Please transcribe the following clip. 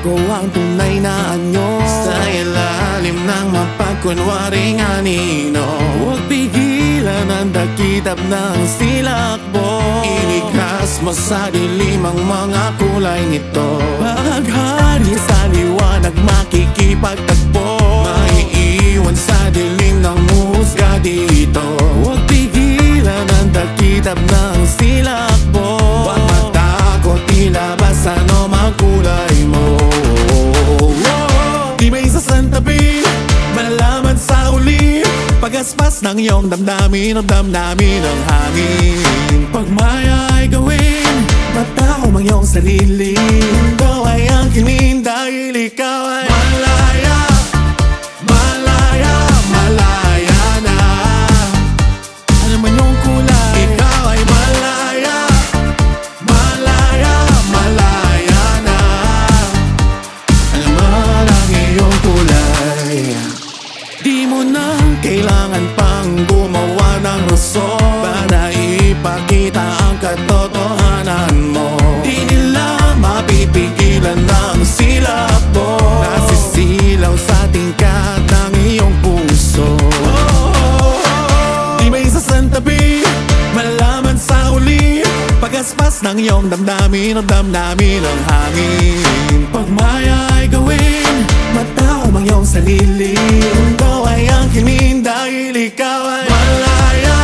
Ako ang tunay na anyo sa ilalim ng mapagkunwaring anino. Huwag pigilan ang dakitab ng silakbo. Ilikas mo sa dilim ang mga kulay nito. Baghari sa liwanag makikipagtagpo. Maiiwan sa dilim ng musga dito. Huwag pigilan ang dakitab ng silakbo. Huwag matakot, ilabas ano mang kulay mo. Di may sasantabi, malalaman sa huli. Pagaspas ng iyong damdamin, ang damdamin ng hangin. Pag maya ay gawin, matao mang iyong sarili. Mundo ay angkinin dahil ikaw ay malaya. Malaya, malaya na. Ano man yung kulay, ikaw ay malaya. Malaya, malaya na. Ano man ang iyong kulay. Di mo na kailangan pang gumawa ng rason para ipakita ang katotohanan mo. Di nila mapipigilan ng silakbo. Nasisilaw sa tingkad ng iyong puso. Di may sasantabi, malalaman sa huli. Pagaspas ng iyong damdamin, ang damdamin ng hangin. Pag maya ay gawin, matao mang iyong sarili. Mundo ay angkinin dahil ikaw ay malaya.